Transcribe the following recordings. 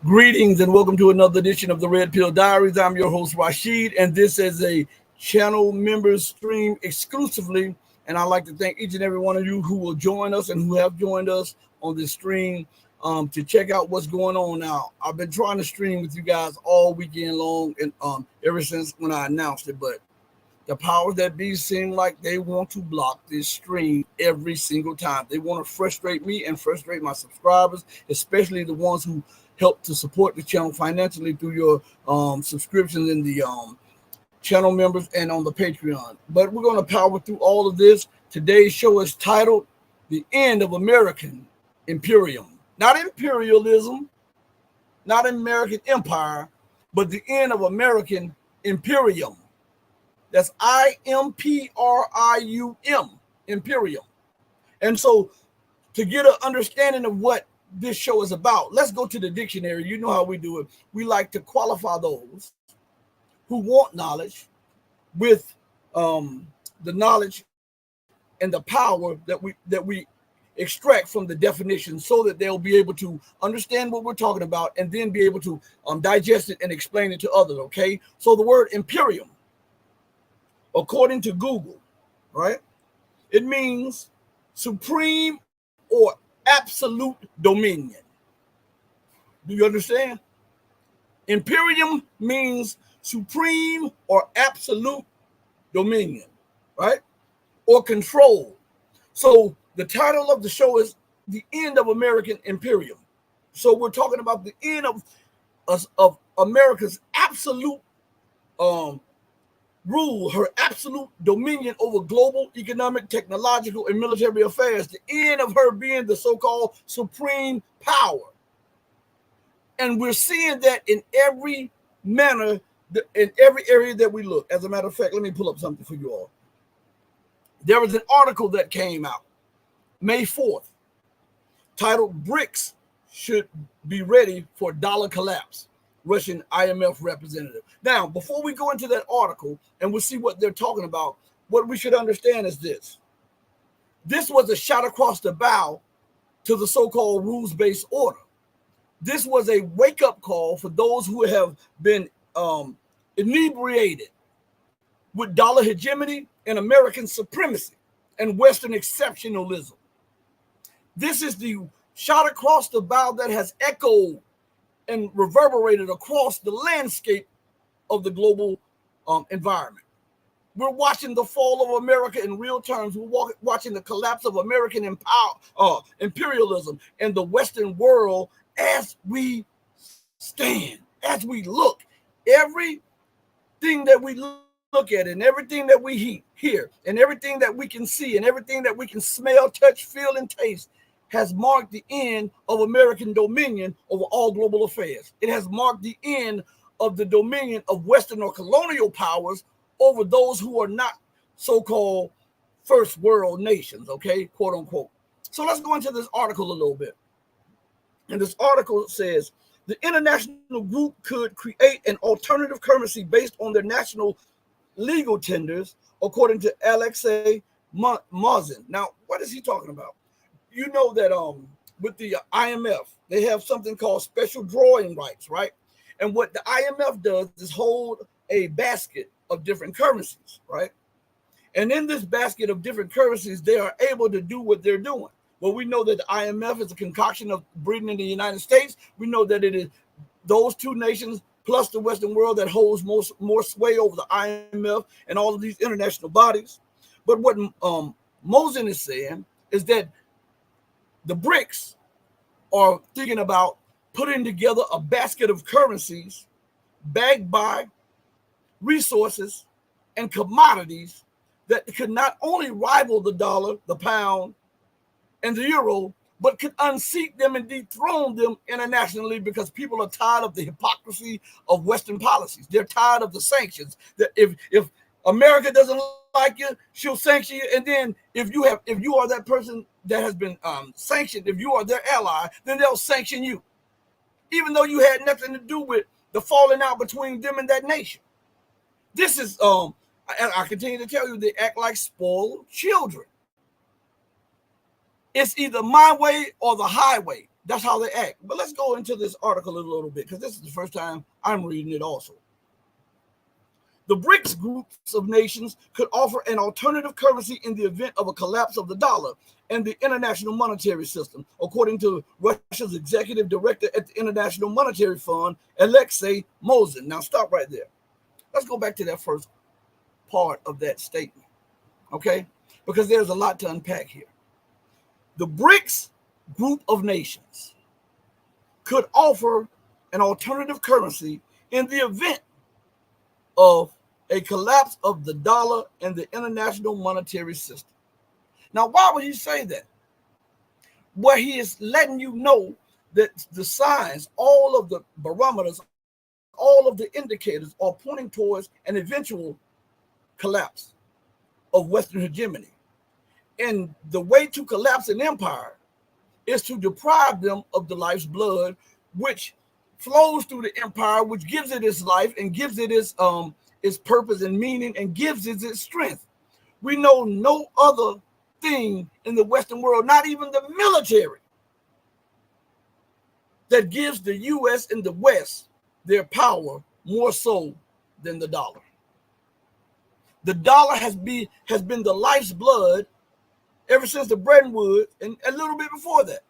Greetings and welcome to another edition of the Red Pill Diaries. I'm your host Rashid, and this is a channel members stream exclusively. And I'd like to thank each and every one of you who will join us and who have joined us on this stream to check out what's going on now. I've been trying to stream with you guys all weekend long and ever since when I announced it, but the powers that be seem like they want to block this stream every single time. They want to frustrate me and frustrate my subscribers, especially the ones who help to support the channel financially through your subscriptions in the channel members and on the Patreon. But we're going to power through all of this. Today's show is titled The End of American Imperium. Not imperialism, not American empire, but the end of American Imperium. That's IMPRIUM, Imperium. And so to get an understanding of what this show is about, let's go to the dictionary. You know how we do it. We like to qualify those who want knowledge with the knowledge and the power that we extract from the definition, so that they'll be able to understand what we're talking about and then be able to digest it and explain it to others. Okay, so the word imperium, according to Google, right, it means supreme or absolute dominion. Do you understand? Imperium means supreme or absolute dominion, right? Or control. So the title of the show is The End of American Imperium. So we're talking about the end of America's absolute rule, her absolute dominion over global economic, technological, and military affairs, the end of her being the so-called supreme power. And we're seeing that in every manner, in every area that we look. As a matter of fact, let me pull up something for you all. There was an article that came out May 4th titled "BRICS Should Be Ready for Dollar Collapse." Russian IMF representative. Now, before we go into that article and we'll see what they're talking about, what we should understand is this. This was a shot across the bow to the so-called rules-based order. This was a wake-up call for those who have been inebriated with dollar hegemony and American supremacy and Western exceptionalism. This is the shot across the bow that has echoed and reverberated across the landscape of the global environment. We're watching the fall of America in real terms. We're watching the collapse of American imperialism and the Western world as we stand, as we look. Everything that we look at and everything that we hear and everything that we can see and everything that we can smell, touch, feel, and taste has marked the end of American dominion over all global affairs. It has marked the end of the dominion of Western or colonial powers over those who are not so-called first world nations, okay, quote unquote. So let's go into this article a little bit. And this article says, the international group could create an alternative currency based on their national legal tenders, according to Alexei Mazin. Now, what is he talking about? You know that with the IMF, they have something called special drawing rights, right? And what the IMF does is hold a basket of different currencies, right? And in this basket of different currencies, they are able to do what they're doing. Well, we know that the IMF is a concoction of Britain and the United States. We know that it is those two nations plus the Western world that holds more sway over the IMF and all of these international bodies. But what Mosen is saying is that the BRICS are thinking about putting together a basket of currencies backed by resources and commodities that could not only rival the dollar, the pound, and the euro, but could unseat them and dethrone them internationally, because people are tired of the hypocrisy of Western policies. They're tired of the sanctions. That if America doesn't like you, she'll sanction you. And then if you are that person that has been sanctioned, if you are their ally, then they'll sanction you, even though you had nothing to do with the falling out between them and that nation. This is and I continue to tell you, they act like spoiled children. It's either my way or the highway. That's how they act. But let's go into this article a little bit, because this is the first time I'm reading it also. The BRICS groups of nations could offer an alternative currency in the event of a collapse of the dollar and the international monetary system, according to Russia's executive director at the International Monetary Fund, Alexei Mosin. Now, stop right there. Let's go back to that first part of that statement, okay? Because there's a lot to unpack here. The BRICS group of nations could offer an alternative currency in the event of a collapse of the dollar and the international monetary system. Now, why would he say that? Well, he is letting you know that the signs, all of the barometers, all of the indicators are pointing towards an eventual collapse of Western hegemony. And the way to collapse an empire is to deprive them of the life's blood, which flows through the empire, which gives it its life and gives it its purpose and meaning and gives it its strength. We know no other thing in the Western world, not even the military, that gives the U.S. and the West their power more so than the dollar. The dollar has been the life's blood ever since the Bretton Woods and a little bit before that.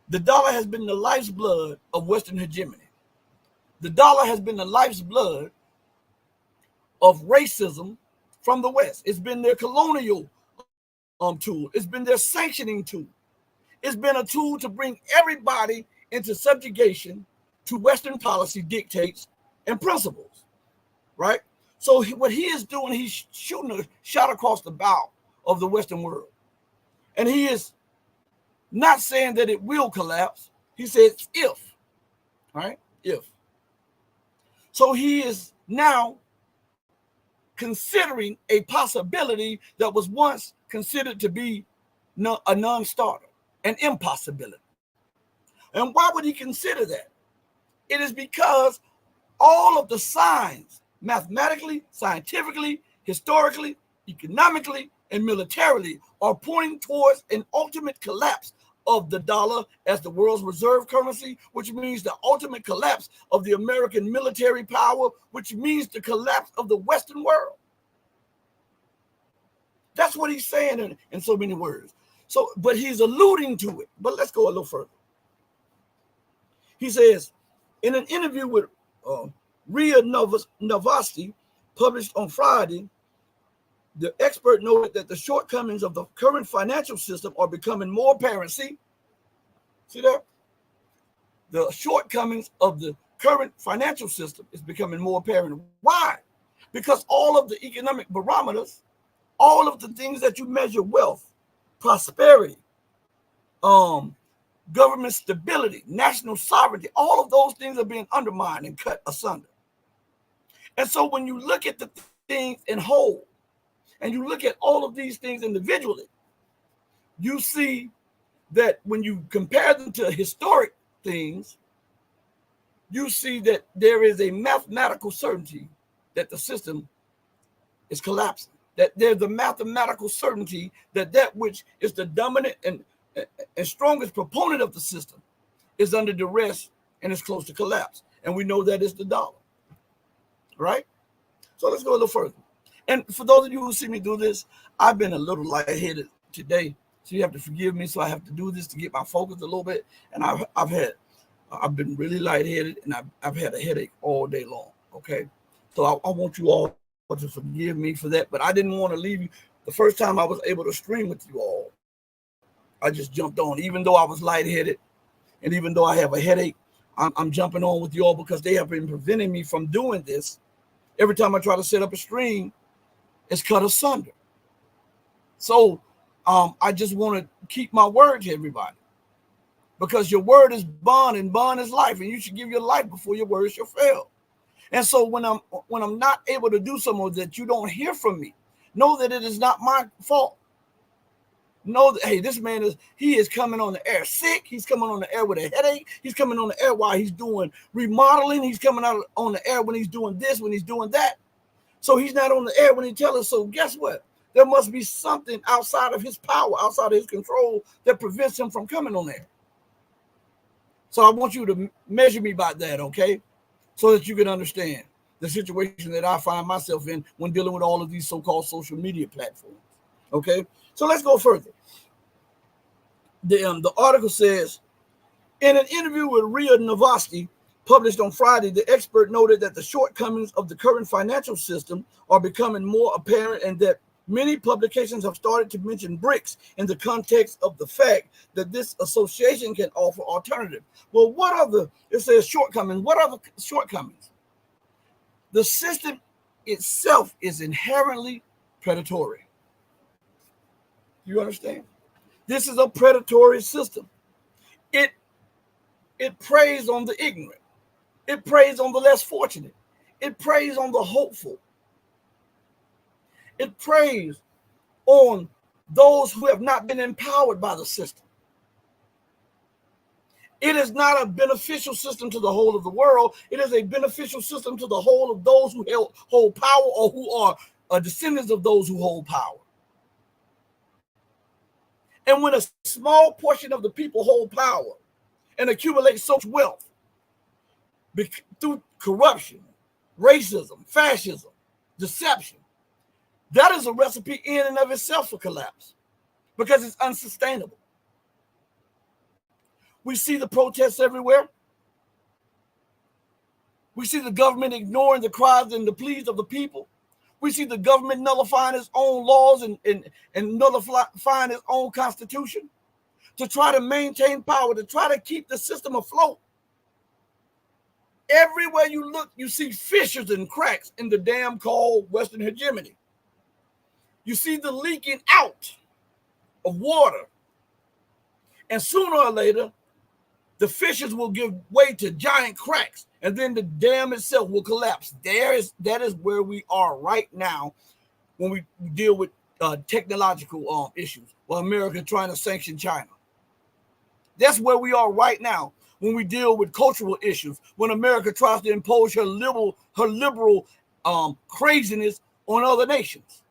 The dollar has been the life's blood of Western hegemony. The dollar has been the life's blood of racism from the West. It's been their colonial tool. It's been their sanctioning tool. It's been a tool to bring everybody into subjugation to Western policy dictates and principles, right? So what he is doing, he's shooting a shot across the bow of the Western world. And he is not saying that it will collapse. He says if, right? If. So he is now considering a possibility that was once considered to be a non-starter, an impossibility. And why would he consider that? It is because all of the signs, mathematically, scientifically, historically, economically, and militarily, are pointing towards an ultimate collapse of the dollar as the world's reserve currency, which means the ultimate collapse of the American military power, which means the collapse of the Western world. That's what he's saying in so many words. So, but he's alluding to it. But let's go a little further. He says, in an interview with Ria Novosti, published on Friday, the expert noted that the shortcomings of the current financial system are becoming more apparent. See that? The shortcomings of the current financial system is becoming more apparent. Why? Because all of the economic barometers, all of the things that you measure wealth, prosperity, government stability, national sovereignty, all of those things are being undermined and cut asunder. And so when you look at the things in whole, and you look at all of these things individually, you see that when you compare them to historic things, you see that there is a mathematical certainty that the system is collapsing, that there's a mathematical certainty that that which is the dominant and strongest proponent of the system is under duress and is close to collapse. And we know that is the dollar, right? So let's go a little further. And for those of you who see me do this, I've been a little lightheaded today, so you have to forgive me. So I have to do this to get my focus a little bit. And I've been really lightheaded, and I've had a headache all day long. Okay, so I want you all to forgive me for that. But I didn't want to leave you. The first time I was able to stream with you all, I just jumped on, even though I was lightheaded, and even though I have a headache. I'm jumping on with you all because they have been preventing me from doing this. Every time I try to set up a stream, it's cut asunder. So I just want to keep my word to everybody, because your word is bond and bond is life, and you should give your life before your word shall fail. And so when I'm not able to do some of that, you don't hear from me, know that it is not my fault. Know that, hey, this man is coming on the air sick. He's coming on the air with a headache. He's coming on the air while he's doing remodeling. He's coming out on the air when he's doing this, when he's doing that. So he's not on the air when he tells us. So guess what? There must be something outside of his power, outside of his control, that prevents him from coming on air. So I want you to measure me by that, okay? So that you can understand the situation that I find myself in when dealing with all of these so-called social media platforms, okay? So let's go further. The article says, in an interview with Ria Novosti, published on Friday, the expert noted that the shortcomings of the current financial system are becoming more apparent and that many publications have started to mention BRICS in the context of the fact that this association can offer alternatives. Well, what are it says shortcomings. What are the shortcomings? The system itself is inherently predatory. You understand? This is a predatory system. It preys on the ignorant. It preys on the less fortunate. It preys on the hopeful. It preys on those who have not been empowered by the system. It is not a beneficial system to the whole of the world. It is a beneficial system to the whole of those who hold power or who are descendants of those who hold power. And when a small portion of the people hold power and accumulate so much wealth through corruption, racism, fascism, deception, that is a recipe in and of itself for collapse because it's unsustainable. We see the protests everywhere. We see the government ignoring the cries and the pleas of the people. We see the government nullifying its own laws and nullifying its own constitution to try to maintain power, to try to keep the system afloat. Everywhere you look, you see fissures and cracks in the dam called Western hegemony. You see the leaking out of water. And sooner or later, the fissures will give way to giant cracks, and then the dam itself will collapse. That is where we are right now when we deal with technological issues. Well, America trying to sanction China. That's where we are right now when we deal with cultural issues. When America tries to impose her liberal craziness on other nations.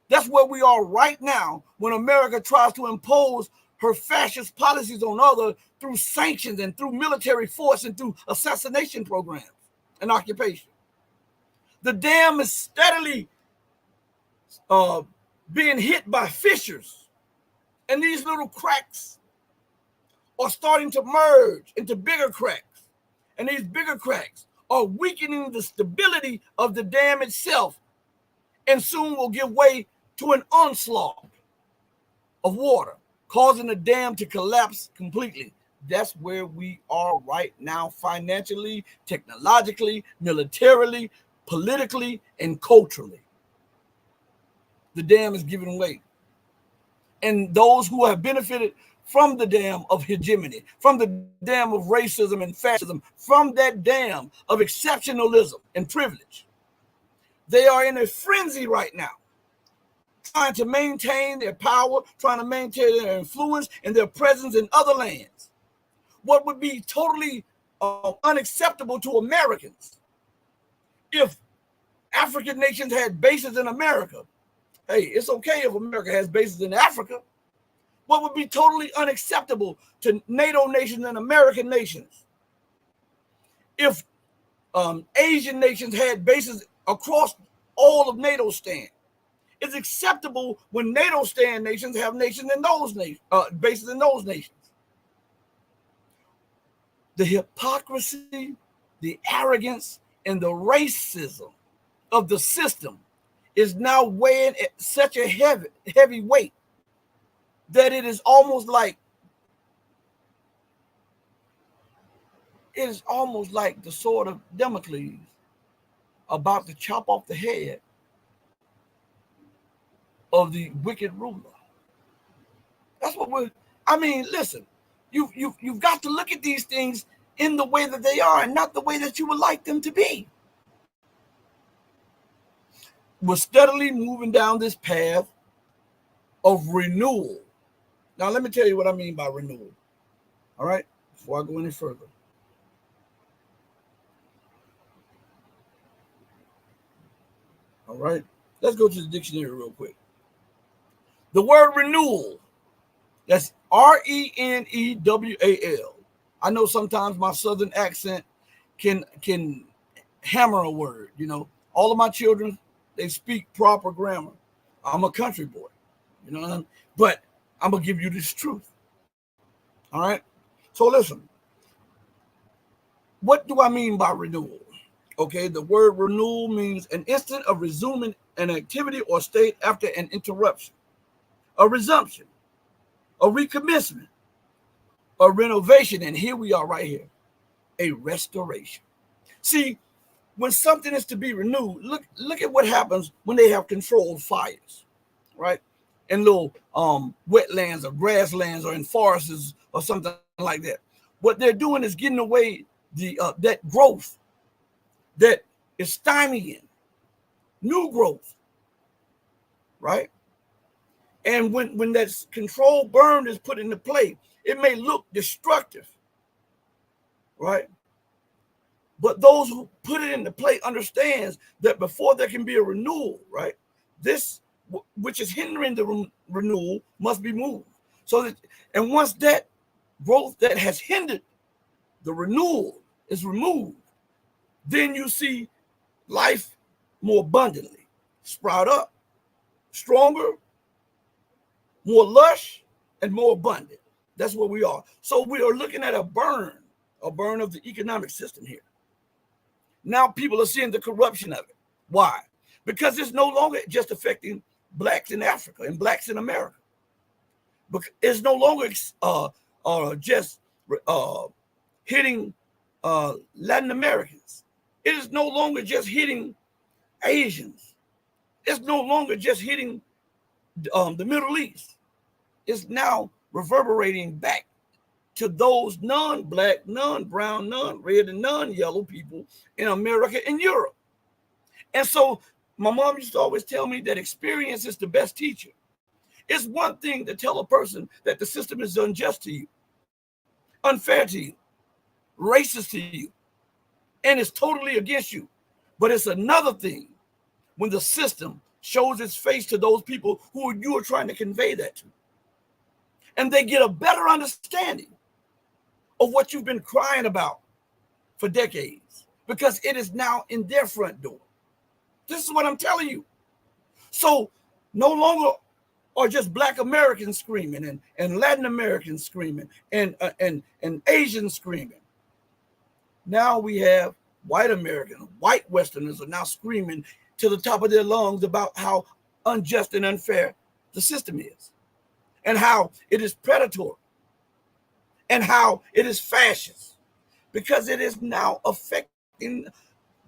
That's where we are right now when America tries to impose her fascist policies on others through sanctions and through military force and through assassination programs and occupation. The dam is steadily being hit by fissures, and these little cracks are starting to merge into bigger cracks, and these bigger cracks are weakening the stability of the dam itself, and soon will give way to an onslaught of water, causing the dam to collapse completely. That's where we are right now, financially, technologically, militarily, politically, and culturally. The dam is giving way. And those who have benefited from the dam of hegemony, from the dam of racism and fascism, from that dam of exceptionalism and privilege, they are in a frenzy right now, trying to maintain their power, trying to maintain their influence and their presence in other lands. What would be totally unacceptable to Americans if African nations had bases in America. Hey, it's okay if America has bases in Africa. What would be totally unacceptable to NATO nations and American nations if Asian nations had bases across all of NATO stand. It's acceptable when NATO stand nations have nations in those bases in those nations. The hypocrisy, the arrogance, and the racism of the system is now weighing at such a heavy weight that it is almost like the sword of Damocles about to chop off the head of the wicked ruler. That's what listen, you've got to look at these things in the way that they are and not the way that you would like them to be. We're steadily moving down this path of renewal. Now, let me tell you what I mean by renewal. All right, before I go any further. All right, let's go to the dictionary real quick. The word renewal, that's renewal, I know sometimes my southern accent can hammer a word. All of my children, they speak proper grammar. I'm a country boy, you know what I mean? But I'm gonna give you this truth. All right. So listen, what do I mean by renewal? Okay, the word renewal means an instant of resuming an activity or state after an interruption, a resumption, a recommencement, a renovation, and here we are right here, a restoration. See, when something is to be renewed, look at what happens when they have controlled fires, right? In little wetlands or grasslands or in forests or something like that. What they're doing is getting away that growth that is stymieing new growth, right? And when that controlled burn is put into play, it may look destructive, right? But those who put it into play understands that before there can be a renewal, right? This which is hindering the renewal must be moved. And once that growth that has hindered the renewal is removed, then you see life more abundantly sprout up, stronger, more lush, and more abundant. That's what we are. So we are looking at a burn of the economic system here. Now people are seeing the corruption of it. Why? Because it's no longer just affecting blacks in Africa and blacks in America. It's no longer just hitting Latin Americans. It is no longer just hitting Asians. It's no longer just hitting the Middle East. It's now reverberating back to those non-black, non-brown, non-red, and non-yellow people in America and Europe. And so my mom used to always tell me that experience is the best teacher. It's one thing to tell a person that the system is unjust to you, unfair to you, racist to you, and it's totally against you. But it's another thing when the system shows its face to those people who you are trying to convey that to. And they get a better understanding of what you've been crying about for decades, because it is now in their front door. This is what I'm telling you. So no longer are just Black Americans screaming and Latin Americans screaming and Asians screaming. Now we have white Americans, white Westerners are now screaming to the top of their lungs about how unjust and unfair the system is, and how it is predatory, and how it is fascist, because it is now affecting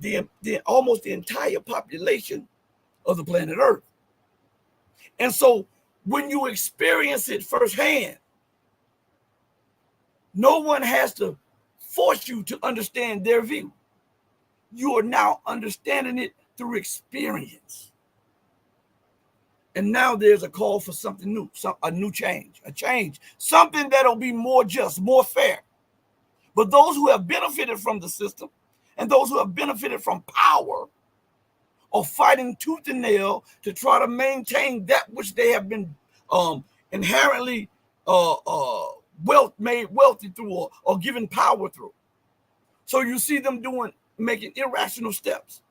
the almost the entire population of the planet Earth. And so when you experience it firsthand, no one has to force you to understand their view. You are now understanding it through experience. And now there's a call for something new, a new change, something that'll be more just, more fair. But those who have benefited from the system and those who have benefited from power are fighting tooth and nail to try to maintain that which they have been inherently made wealthy through or given power through. So you see them making irrational steps,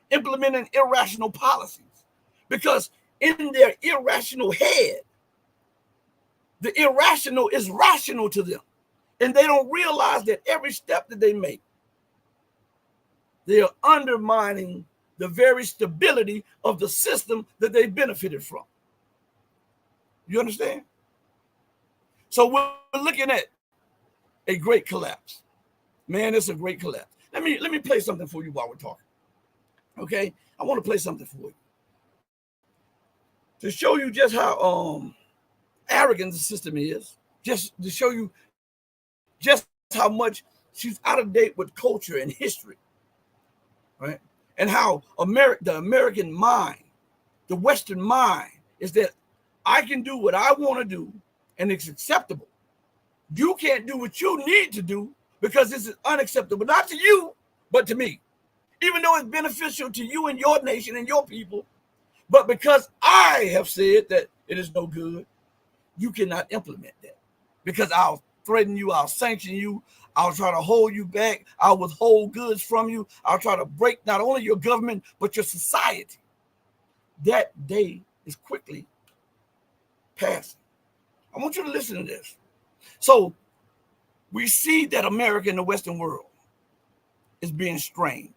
implementing irrational policies, because in their irrational head, the irrational is rational to them. And they don't realize that every step that they make, they are undermining the very stability of the system that they benefited from. You understand? So we're looking at a great collapse. Man, it's a great collapse. Let me play something for you while we're talking. Okay? I want to play something for you to show you just how arrogant the system is, just to show you just how much she's out of date with culture and history, right? And how the American mind, the Western mind, is that I can do what I want to do and it's acceptable. You can't do what you need to do because this is unacceptable, not to you, but to me. Even though it's beneficial to you and your nation and your people, but because I have said that it is no good, you cannot implement that because threaten you, I'll sanction you, I'll try to hold you back, I'll withhold goods from you, I'll try to break not only your government, but your society. That day is quickly passing. I want you to listen to this. So we see that America and the Western world is being strained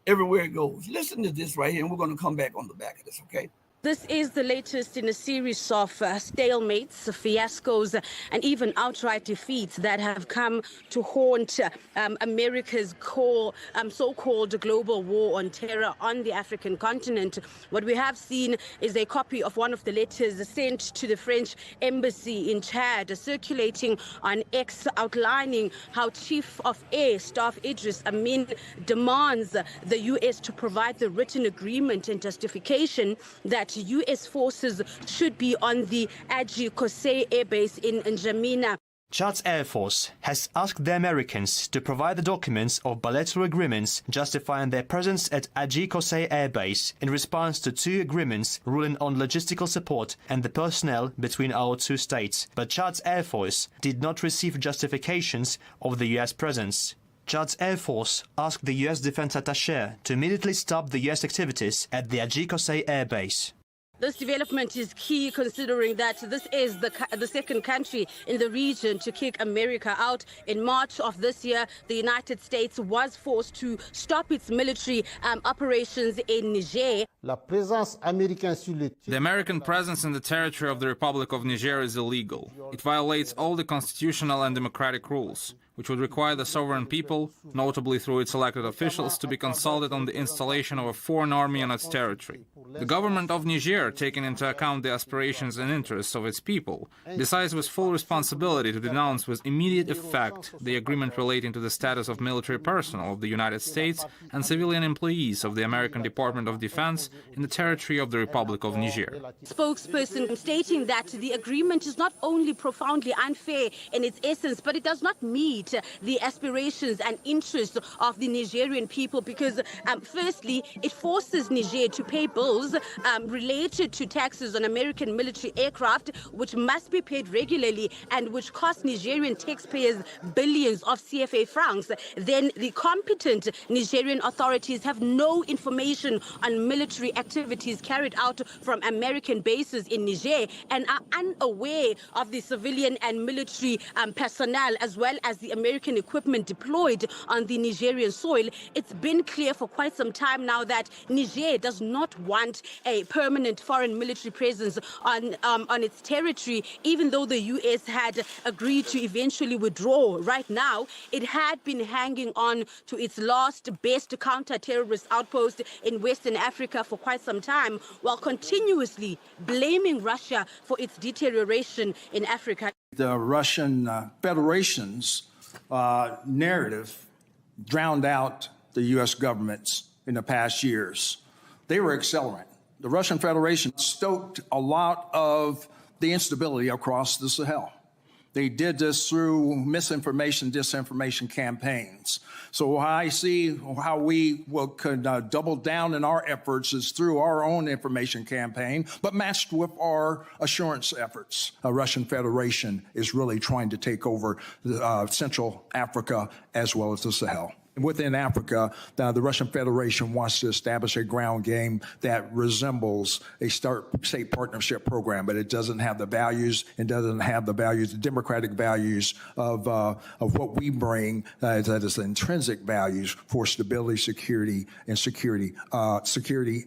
everywhere it goes. Listen to this right here, and we're going to come back on the back of this, okay? This is the latest in a series of stalemates, fiascos, and even outright defeats that have come to haunt America's so-called global war on terror on the African continent. What we have seen is a copy of one of the letters sent to the French embassy in Chad, circulating on X, outlining how Chief of Air Staff Idris Amin demands the U.S. to provide the written agreement and justification that U.S. forces should be on the Aji Kosei Air Base in N'Djamena. Chad's Air Force has asked the Americans to provide the documents of bilateral agreements justifying their presence at Aji Kosei Air Base in response to two agreements ruling on logistical support and the personnel between our two states. But Chad's Air Force did not receive justifications of the U.S. presence. Chad's Air Force asked the U.S. Defense Attaché to immediately stop the U.S. activities at the Aji Kosei Air Base. This development is key considering that this is the second country in the region to kick America out. In March of this year, the United States was forced to stop its military operations in Niger. The American presence in the territory of the Republic of Niger is illegal. It violates all the constitutional and democratic rules, which would require the sovereign people, notably through its elected officials, to be consulted on the installation of a foreign army on its territory. The government of Niger, taking into account the aspirations and interests of its people, decides with full responsibility to denounce with immediate effect the agreement relating to the status of military personnel of the United States and civilian employees of the American Department of Defense in the territory of the Republic of Niger. Spokesperson stating that the agreement is not only profoundly unfair in its essence, but it does not meet the aspirations and interests of the Nigerian people because, firstly, it forces Niger to pay bills related to taxes on American military aircraft, which must be paid regularly and which cost Nigerian taxpayers billions of CFA francs. Then the competent Nigerian authorities have no information on military activities carried out from American bases in Niger and are unaware of the civilian and military personnel as well as the American equipment deployed on the Nigerian soil. It's been clear for quite some time now that Niger does not want a permanent foreign military presence on its territory, even though the U.S. had agreed to eventually withdraw. Right now, it had been hanging on to its last best counter-terrorist outpost in Western Africa for quite some time, while continuously blaming Russia for its deterioration in Africa. The Russian Federation's narrative drowned out the U.S. governments in the past years. They were accelerant. The Russian Federation stoked a lot of the instability across the Sahel. They did this through misinformation, disinformation campaigns. So I see how we could double down in our efforts is through our own information campaign, but matched with our assurance efforts. The Russian Federation is really trying to take over Central Africa as well as the Sahel. Within Africa, the Russian Federation wants to establish a ground game that resembles a state partnership program, but it doesn't have the values and doesn't have the values, the democratic values of what we bring, that is the intrinsic values for stability, security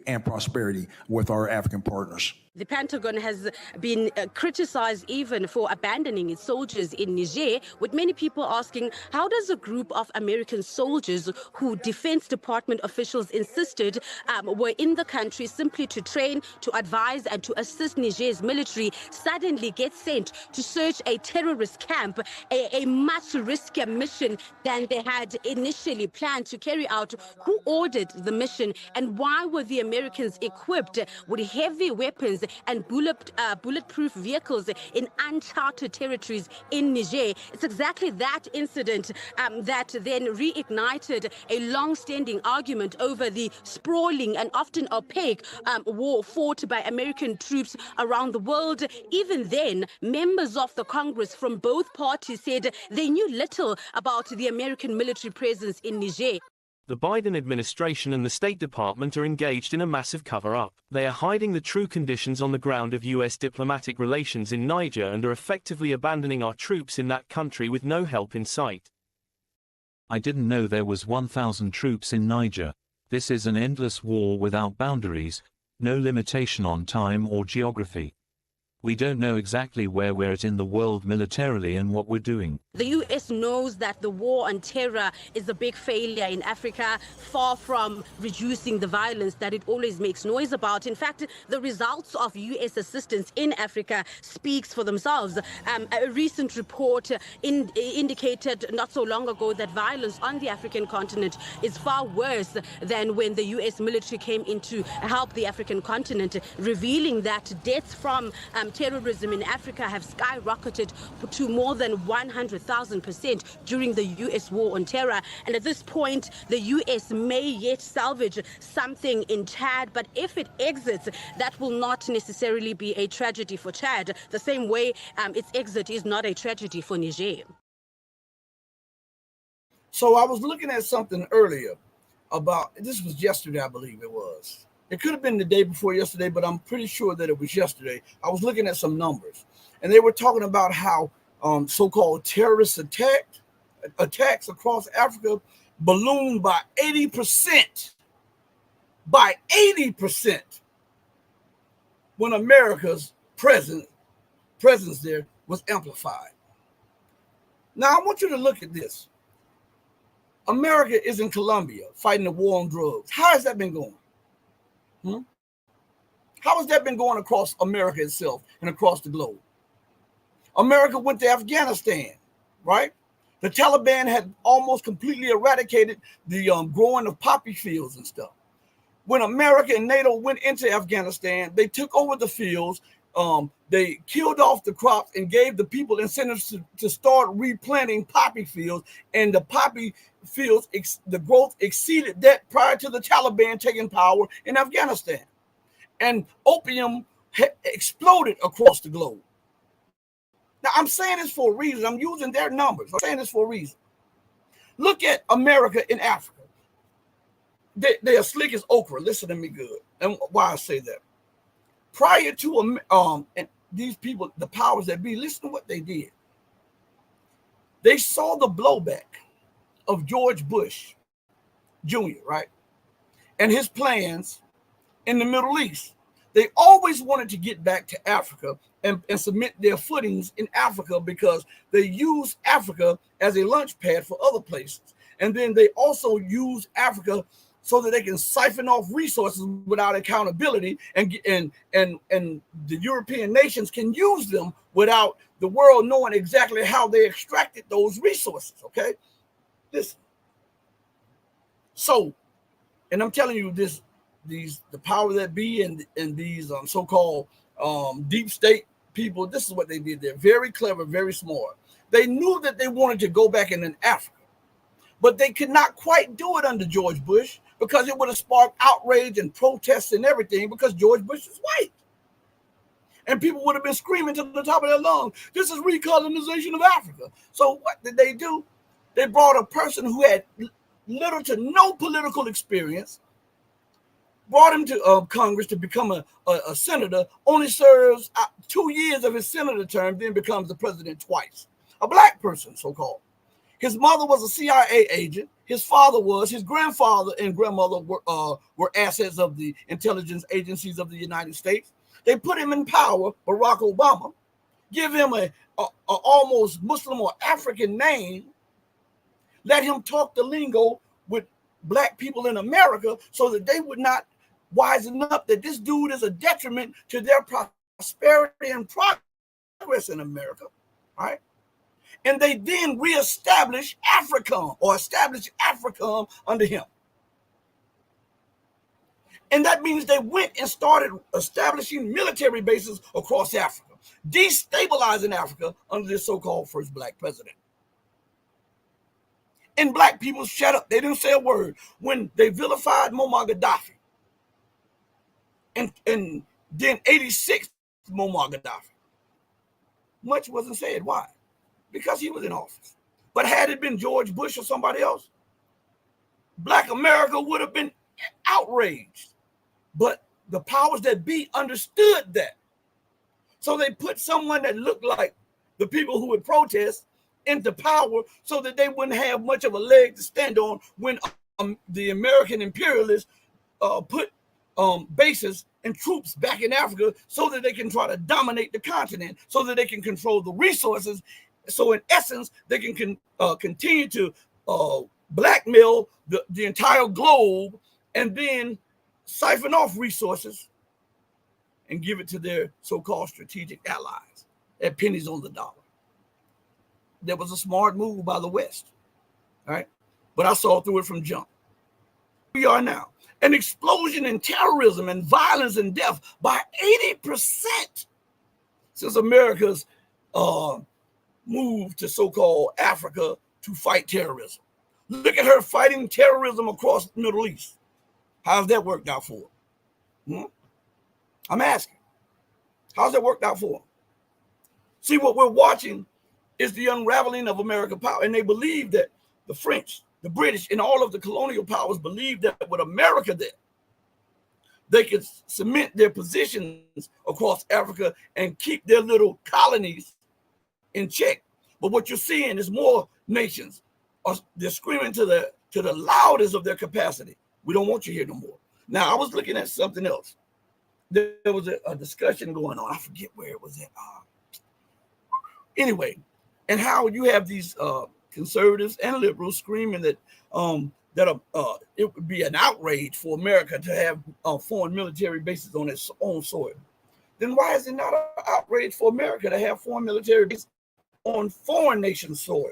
and prosperity with our African partners. The Pentagon has been criticized even for abandoning its soldiers in Niger, with many people asking, how does a group of American soldiers who Defense Department officials insisted were in the country simply to train, to advise, and to assist Niger's military suddenly get sent to search a terrorist camp, a much riskier mission than they had initially planned to carry out? Who ordered the mission, and why were the Americans equipped with heavy weapons planes and bulletproof vehicles in uncharted territories in Niger. It's exactly that incident that then reignited a long-standing argument over the sprawling and often opaque war fought by American troops around the world. Even then, members of the Congress from both parties said they knew little about the American military presence in Niger. The Biden administration and the State Department are engaged in a massive cover-up. They are hiding the true conditions on the ground of U.S. diplomatic relations in Niger and are effectively abandoning our troops in that country with no help in sight. I didn't know there was 1,000 troops in Niger. This is an endless war without boundaries, no limitation on time or geography. We don't know exactly where we're at in the world militarily and what we're doing. The U.S. knows that the war on terror is a big failure in Africa, far from reducing the violence that it always makes noise about. In fact, the results of U.S. assistance in Africa speaks for themselves. A recent report indicated not so long ago that violence on the African continent is far worse than when the U.S. military came in to help the African continent, revealing that deaths from terrorism in Africa have skyrocketed to more than 100,000% during the U.S. war on terror. And at this point, the U.S. may yet salvage something in Chad, but if it exits, that will not necessarily be a tragedy for Chad, the same way its exit is not a tragedy for Niger. So I was looking at something earlier about, this was yesterday, I believe it was. It could have been the day before yesterday, but I'm pretty sure that it was yesterday. I was looking at some numbers, and they were talking about how so-called terrorist attacks across Africa ballooned by 80%. By 80% when America's presence there was amplified. Now, I want you to look at this. America is in Colombia fighting the war on drugs. How has that been going? How has that been going across America itself and across the globe? America went to Afghanistan, right? The Taliban had almost completely eradicated the growing of poppy fields and stuff. When America and NATO went into Afghanistan, they took over the fields. They killed off the crops and gave the people incentives to start replanting poppy fields. And the poppy fields, the growth exceeded that prior to the Taliban taking power in Afghanistan. And opium exploded across the globe. Now, I'm saying this for a reason. I'm using their numbers. I'm saying this for a reason. Look at America in Africa. They are slick as okra. Listen to me good. And why I say that. Prior to and these people, the powers that be, listen to what they did. They saw the blowback of George Bush Jr., right? And his plans in the Middle East. They always wanted to get back to Africa and submit their footings in Africa because they use Africa as a launch pad for other places. And then they also use Africa so that they can siphon off resources without accountability, and the European nations can use them without the world knowing exactly how they extracted those resources, okay? Listen. So, and I'm telling you this, the power that be and these so-called deep state people, this is what they did. They're very clever, very smart. They knew that they wanted to go back in Africa, but they could not quite do it under George Bush because it would have sparked outrage and protests and everything because George Bush is white. And people would have been screaming to the top of their lungs, this is recolonization of Africa. So what did they do? They brought a person who had little to no political experience, brought him to Congress to become a senator, only serves 2 years of his senator term, then becomes the president twice. A black person, so-called. His mother was a CIA agent. His father was. His grandfather and grandmother were assets of the intelligence agencies of the United States. They put him in power, Barack Obama, give him a almost Muslim or African name, let him talk the lingo with black people in America so that they would not wisen up that this dude is a detriment to their prosperity and progress in America, right? And they then reestablish AFRICOM or establish AFRICOM under him. And that means they went and started establishing military bases across Africa, destabilizing Africa under this so-called first black president. And black people shut up. They didn't say a word when they vilified Muammar Gaddafi. And then 86 Muammar Gaddafi. Much wasn't said. Why? Because he was in office. But had it been George Bush or somebody else, black America would have been outraged. But the powers that be understood that. So they put someone that looked like the people who would protest into power so that they wouldn't have much of a leg to stand on when the American imperialists put bases and troops back in Africa so that they can try to dominate the continent, so that they can control the resources. So in essence, they can continue to blackmail the entire globe and then siphon off resources and give it to their so-called strategic allies at pennies on the dollar. That was a smart move by the West, all right? But I saw through it from jump. We are now. An explosion in terrorism and violence and death by 80% since America's move to so-called Africa to fight terrorism. Look at her fighting terrorism across the Middle East. How's that worked out for her? I'm asking. How's that worked out for her? See, what we're watching is the unraveling of American power. And they believe that the French, the British, and all of the colonial powers believed that with America there, they could cement their positions across Africa and keep their little colonies in check. But what you're seeing is more nations they're screaming to the loudest of their capacity. We don't want you here no more. Now, I was looking at something else. There was a discussion going on. I forget where it was at. Anyway, and how you have these conservatives and liberals screaming that it would be an outrage for America to have foreign military bases on its own soil. Then why is it not an outrage for America to have foreign military bases on foreign nation soil?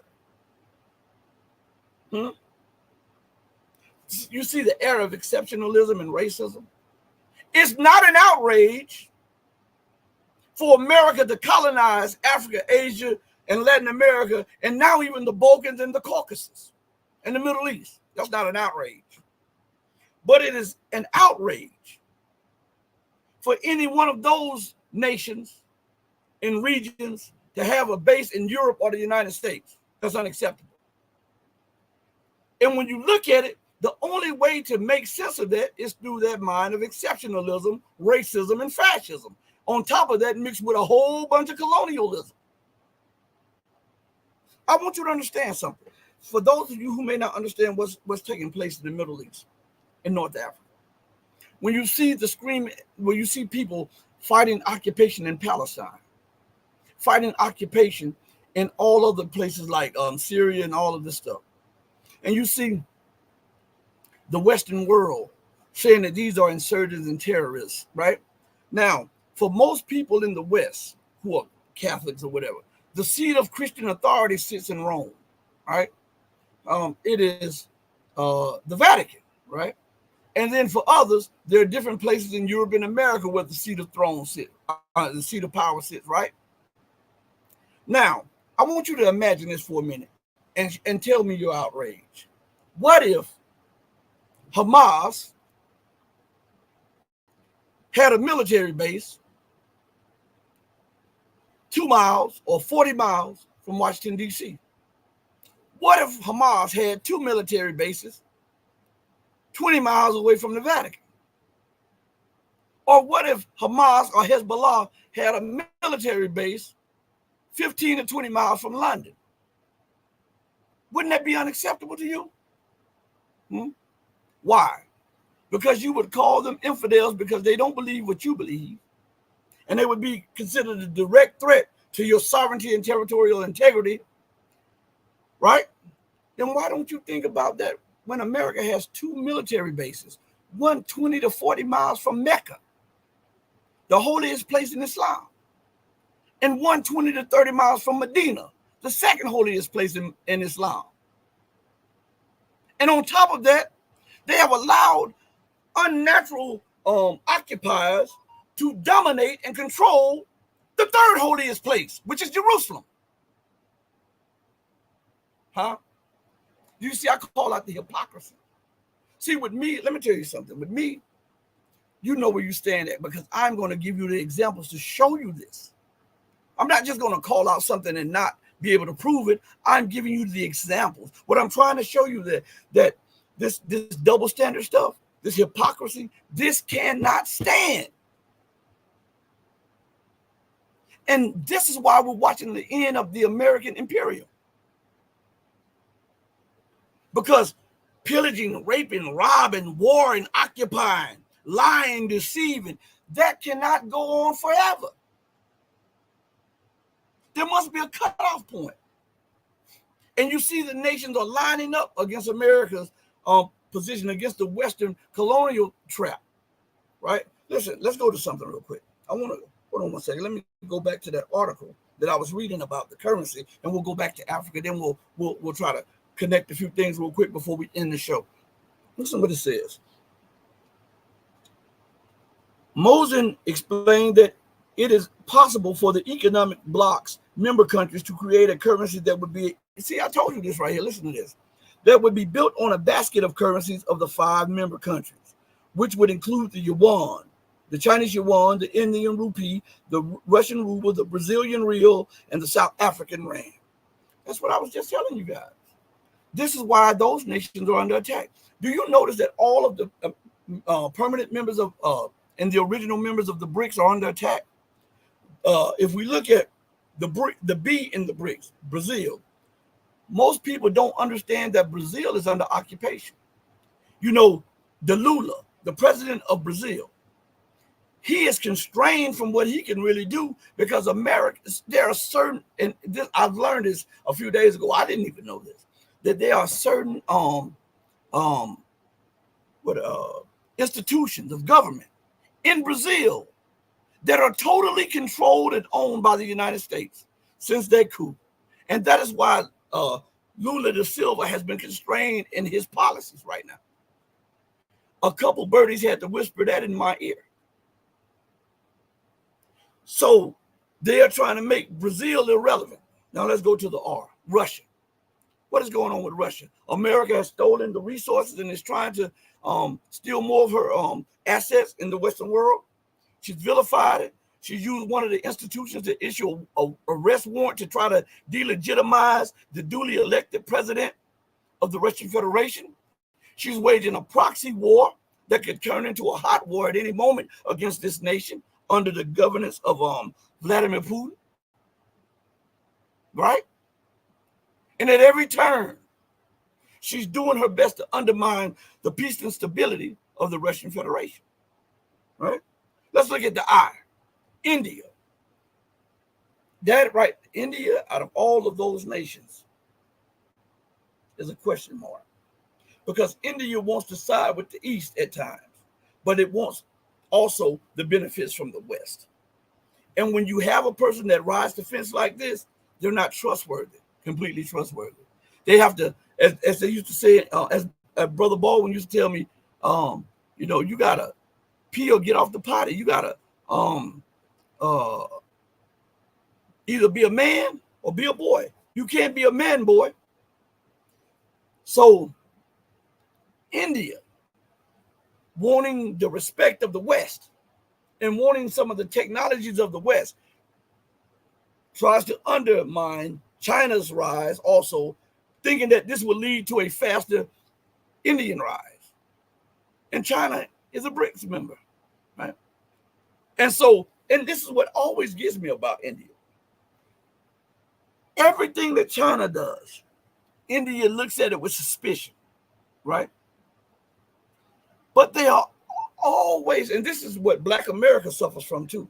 You see the era of exceptionalism and racism. It's not an outrage for America to colonize Africa, Asia, and Latin America, and now even the Balkans and the Caucasus and the Middle East. That's not an outrage. But it is an outrage for any one of those nations and regions to have a base in Europe or the United States. That's unacceptable. And when you look at it, the only way to make sense of that is through that mind of exceptionalism, racism, and fascism. On top of that, mixed with a whole bunch of colonialism. I want you to understand something. For those of you who may not understand what's taking place in the Middle East, in North Africa, when you see when you see people fighting occupation in Palestine, fighting occupation in all other places like Syria and all of this stuff, and you see the Western world saying that these are insurgents and terrorists, right? Now, for most people in the West who are Catholics or whatever, the seat of Christian authority sits in Rome, right? It is the Vatican, right? And then for others, there are different places in Europe and America where the seat of throne sits, the seat of power sits, right? Now, I want you to imagine this for a minute and tell me your outrage. What if Hamas had a military base 2 miles or 40 miles from Washington, D.C.? What if Hamas had 2 military bases 20 miles away from the Vatican? Or what if Hamas or Hezbollah had a military base 15 to 20 miles from London? Wouldn't that be unacceptable to you? Why? Because you would call them infidels because they don't believe what you believe, and they would be considered a direct threat to your sovereignty and territorial integrity, right? Then why don't you think about that when America has 2 military bases, one 20 to 40 miles from Mecca, the holiest place in Islam, and one 20 to 30 miles from Medina, the second holiest place in Islam. And on top of that, they have allowed unnatural occupiers to dominate and control the third holiest place, which is Jerusalem. Huh? You see, I call out the hypocrisy. See, with me, let me tell you something. With me, you know where you stand at, because I'm going to give you the examples to show you this. I'm not just going to call out something and not be able to prove it. I'm giving you the examples. What I'm trying to show you that this double standard stuff, this hypocrisy, this cannot stand. And this is why we're watching the end of the American Imperium. Because pillaging, raping, robbing, warring, occupying, lying, deceiving, that cannot go on forever. There must be a cutoff point. And you see the nations are lining up against America's position, against the Western colonial trap, right? Listen, let's go to something real quick. I want to, hold on one second. Let me go back to that article that I was reading about the currency, and we'll go back to Africa. Then we'll try to connect a few things real quick before we end the show. Listen what it says. Mosen explained that it is possible for the economic bloc's member countries to create a currency that would be, see, I told you this right here, listen to this, that would be built on a basket of currencies of the 5 member countries, which would include the yuan, the Chinese yuan, the Indian rupee, the Russian ruble, the Brazilian real, and the South African rand. That's what I was just telling you guys. This is why those nations are under attack. Do you notice that all of the permanent members of and the original members of the BRICS are under attack? If we look at the B in the BRICS, Brazil, most people don't understand that Brazil is under occupation. You know, the Lula, the president of Brazil, he is constrained from what he can really do because America, there are certain, and this, I've learned this a few days ago, I didn't even know this, that there are certain institutions of government in Brazil that are totally controlled and owned by the United States since that coup. And that is why Lula da Silva has been constrained in his policies right now. A couple birdies had to whisper that in my ear. So they are trying to make Brazil irrelevant. Now let's go to the R, Russia. What is going on with Russia? America has stolen the resources and is trying to steal more of her assets in the Western world. She's vilified it. She used one of the institutions to issue an arrest warrant to try to delegitimize the duly elected president of the Russian Federation. She's waging a proxy war that could turn into a hot war at any moment against this nation under the governance of Vladimir Putin, right? And at every turn, she's doing her best to undermine the peace and stability of the Russian Federation, right? Let's look at the I, India. That right, India, out of all of those nations, is a question mark. Because India wants to side with the East at times, but it wants also the benefits from the West. And when you have a person that rides the fence like this, they're not trustworthy, completely trustworthy. They have to, as they used to say, as Brother Baldwin used to tell me, you know, you gotta pee or get off the potty. You gotta either be a man or be a boy. You can't be a man boy. So India, wanting the respect of the West and wanting some of the technologies of the West, tries to undermine China's rise also, thinking that this will lead to a faster Indian rise. And China is a BRICS member, right? And so, and this is what always gets me about India. Everything that China does, India looks at it with suspicion, right? But they are always, and this is what Black America suffers from too.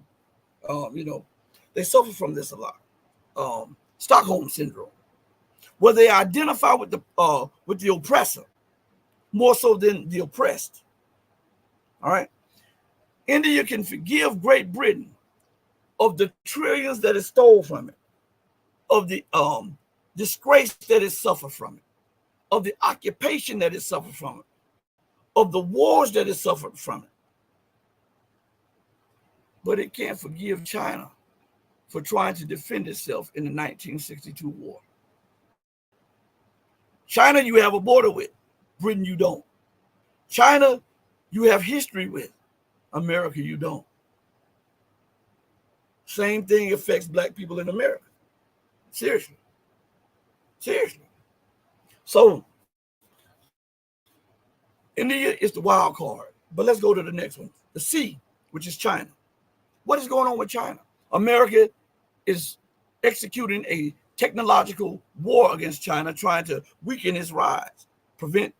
You know, they suffer from this a lot. Stockholm syndrome, where they identify with the oppressor more so than the oppressed. All right. India can forgive Great Britain of the trillions that it stole from it, of the disgrace that it suffered from it, of the occupation that it suffered from it, of the wars that it suffered from it. but it can't forgive China for trying to defend itself in the 1962 war. China, you have a border with. Britain, you don't. China, you have history with. America, you don't. Same thing affects black people in America. Seriously. Seriously. So, India is the wild card. But let's go to the next one. The C, which is China. What is going on with China? America is executing a technological war against China, trying to weaken its rise, prevent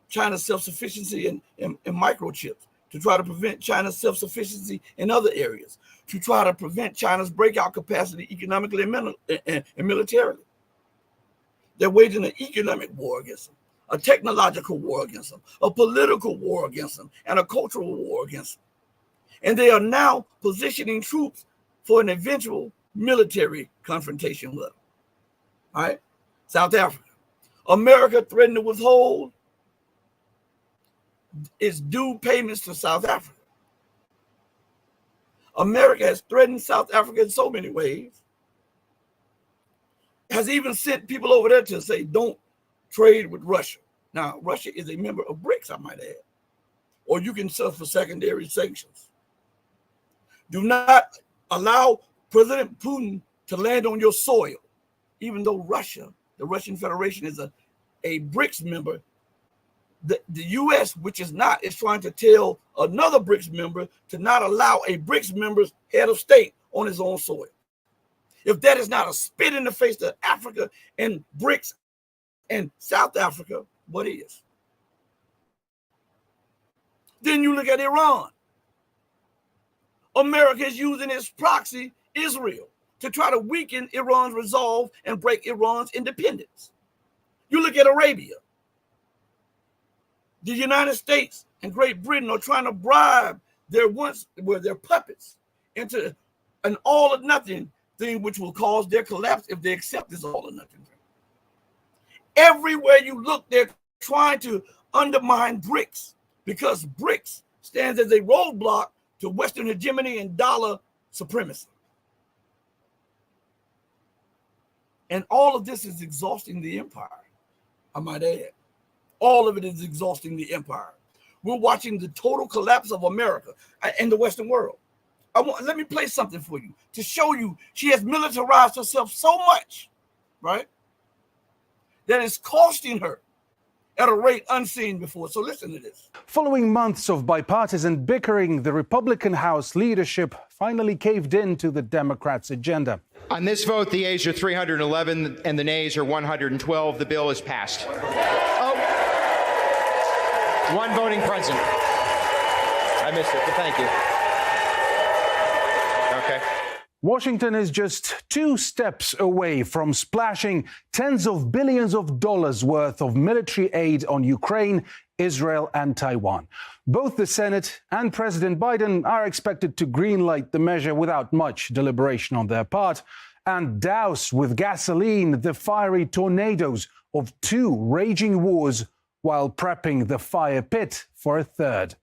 China's self-sufficiency in microchips, to try to prevent China's self-sufficiency in other areas, to try to prevent China's breakout capacity economically and militarily. They're waging an economic war against them, a technological war against them, a political war against them, and a cultural war against them. And they are now positioning troops for an eventual military confrontation with them. All right? South Africa. America threatened to withhold its due payments to South Africa. America has threatened South Africa in so many ways, has even sent people over there to say, don't trade with Russia. Now, Russia is a member of BRICS, I might add, or you can suffer secondary sanctions. Do not allow President Putin to land on your soil, even though Russia, the Russian Federation, is a BRICS member. The U.S., which is not, is trying to tell another BRICS member to not allow a BRICS member's head of state on his own soil. If that is not a spit in the face to Africa and BRICS and South Africa, what is? Then you look at Iran. America is using its proxy, Israel, to try to weaken Iran's resolve and break Iran's independence. You look at Arabia. The United States and Great Britain are trying to bribe their puppets into an all or nothing thing, which will cause their collapse if they accept this all or nothing thing. Everywhere you look, they're trying to undermine BRICS, because BRICS stands as a roadblock to Western hegemony and dollar supremacy. And all of this is exhausting the empire, I might add. All of it is exhausting the empire. We're watching the total collapse of America and the Western world. Let me play something for you to show you she has militarized herself so much, right, that it's costing her at a rate unseen before. So listen to this. Following months of bipartisan bickering, the Republican House leadership finally caved in to the Democrats' agenda. On this vote, the ayes are 311 and the nays are 112. The bill is passed. One voting present. I missed it, but thank you. Okay. Washington is just 2 steps away from splashing tens of billions of dollars worth of military aid on Ukraine, Israel, and Taiwan. Both the Senate and President Biden are expected to greenlight the measure without much deliberation on their part and douse with gasoline the fiery tornadoes of 2 raging wars while prepping the fire pit for a third.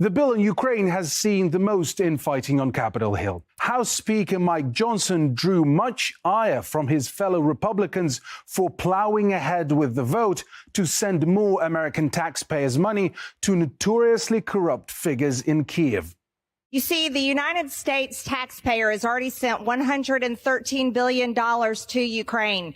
The bill in Ukraine has seen the most infighting on Capitol Hill. House Speaker Mike Johnson drew much ire from his fellow Republicans for plowing ahead with the vote to send more American taxpayers' money to notoriously corrupt figures in Kyiv. You see, the United States taxpayer has already sent $113 billion to Ukraine.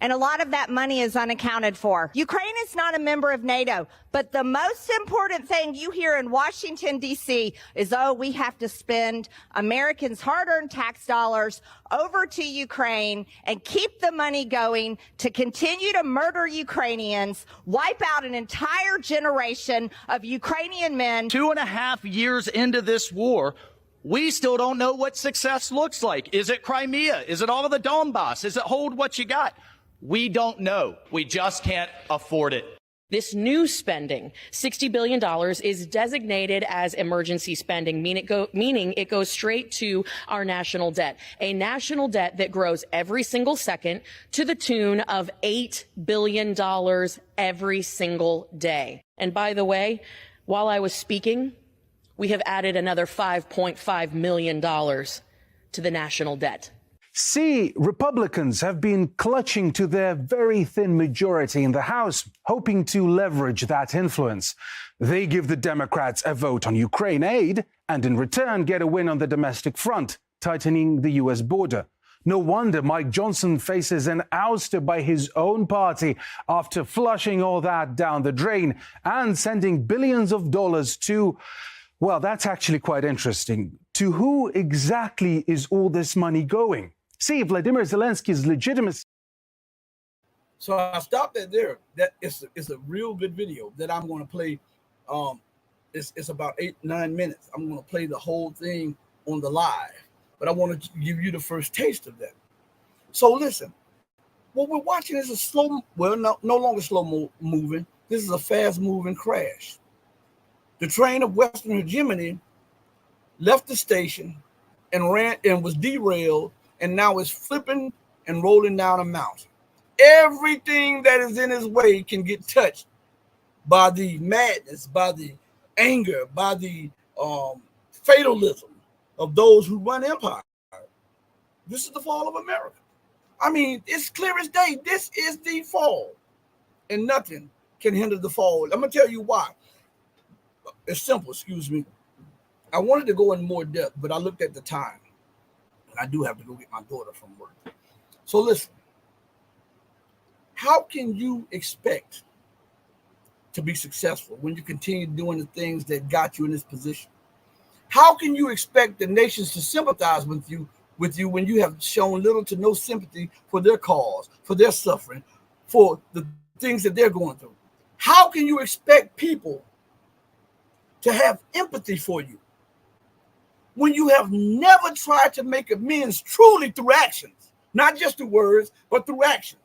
And a lot of that money is unaccounted for. Ukraine is not a member of NATO, but the most important thing you hear in Washington, D.C. is, oh, we have to spend Americans' hard-earned tax dollars over to Ukraine and keep the money going to continue to murder Ukrainians, wipe out an entire generation of Ukrainian men. 2.5 years into this war, we still don't know what success looks like. Is it Crimea? Is it all of the Donbass? Is it hold what you got? We don't know. We just can't afford it. This new spending, $60 billion, is designated as emergency spending, meaning it goes straight to our national debt, a national debt that grows every single second to the tune of $8 billion every single day. And by the way, while I was speaking, we have added another $5.5 million to the national debt. See, Republicans have been clutching to their very thin majority in the House, hoping to leverage that influence. They give the Democrats a vote on Ukraine aid and in return get a win on the domestic front, tightening the U.S. border. No wonder Mike Johnson faces an ouster by his own party after flushing all that down the drain and sending billions of dollars to, well, that's actually quite interesting. To who exactly is all this money going? See, Vladimir Zelensky's legitimacy. So I stopped that there. That it's a real good video that I'm going to play. It's about 8-9 minutes. I'm going to play the whole thing on the live, but I want to give you the first taste of that. So listen, what we're watching is a slow, well, no longer slow moving. This is a fast moving crash. The train of Western hegemony left the station and ran and was derailed, and now is flipping and rolling down a mountain. Everything that is in his way can get touched by the madness, by the anger, by the fatalism of those who run empire. This is the fall of America. I mean, it's clear as day. This is the fall, and nothing can hinder the fall. I'm going to tell you why. It's simple, excuse me. I wanted to go in more depth, but I looked at the time, and I do have to go get my daughter from work. So listen, how can you expect to be successful when you continue doing the things that got you in this position? How can you expect the nations to sympathize with you when you have shown little to no sympathy for their cause, for their suffering, for the things that they're going through? How can you expect people to have empathy for you when you have never tried to make amends truly through actions, not just through words, but through actions?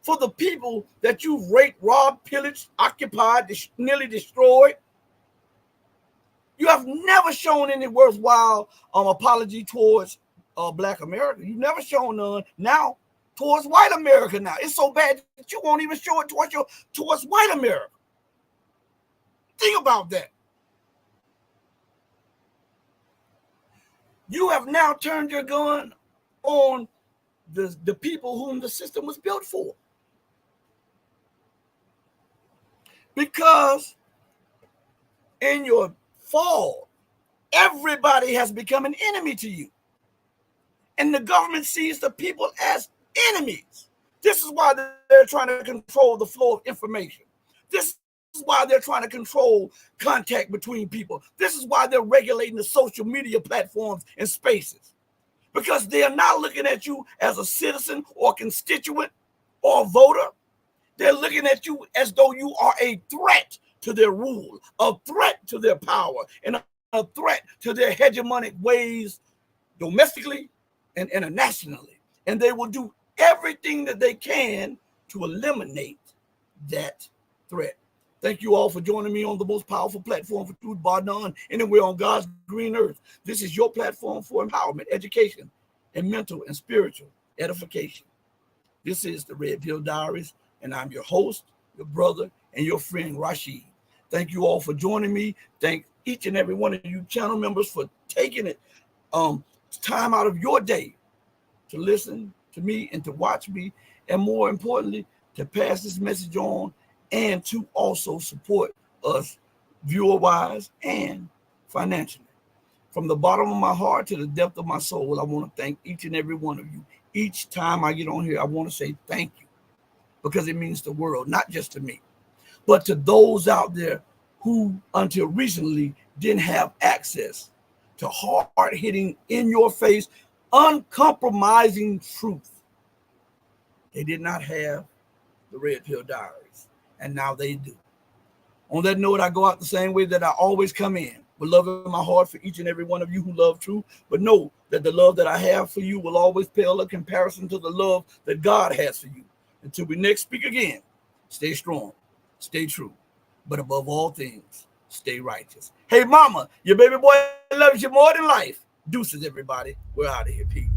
For the people that you've raped, robbed, pillaged, occupied, nearly destroyed, you have never shown any worthwhile apology towards Black America. You've never shown none. Now, towards white America now. It's so bad that you won't even show it towards white America. Think about that. You have now turned your gun on the people whom the system was built for. Because in your fall, everybody has become an enemy to you. And the government sees the people as enemies. This is why they're trying to control the flow of information. This is why they're trying to control contact between people. This is why they're regulating the social media platforms and spaces. Because they are not looking at you as a citizen or constituent or voter. They're looking at you as though you are a threat to their rule, a threat to their power, and a threat to their hegemonic ways domestically and internationally. And they will do everything that they can to eliminate that threat. Thank you all for joining me on the most powerful platform for truth, bar none, anywhere on God's green earth. This is your platform for empowerment, education, and mental and spiritual edification. This is the Red Pill Diaries, and I'm your host, your brother, and your friend, Rashid. Thank you all for joining me. Thank each and every one of you channel members for taking it time out of your day to listen to me and to watch me, and more importantly, to pass this message on and to also support us viewer-wise and financially. From the bottom of my heart to the depth of my soul, I want to thank each and every one of you. Each time I get on here, I want to say thank you, because it means the world, not just to me, but to those out there who until recently didn't have access to hard-hitting, in-your-face, uncompromising truth. They did not have the Red Pill Diaries, and now they do. On that note, I go out the same way that I always come in, with love in my heart for each and every one of you who love truth, but know that the love that I have for you will always pale in comparison to the love that God has for you. Until we next speak again, stay strong, stay true, but above all things, stay righteous. Hey, mama, your baby boy loves you more than life. Deuces, everybody. We're out of here. Peace.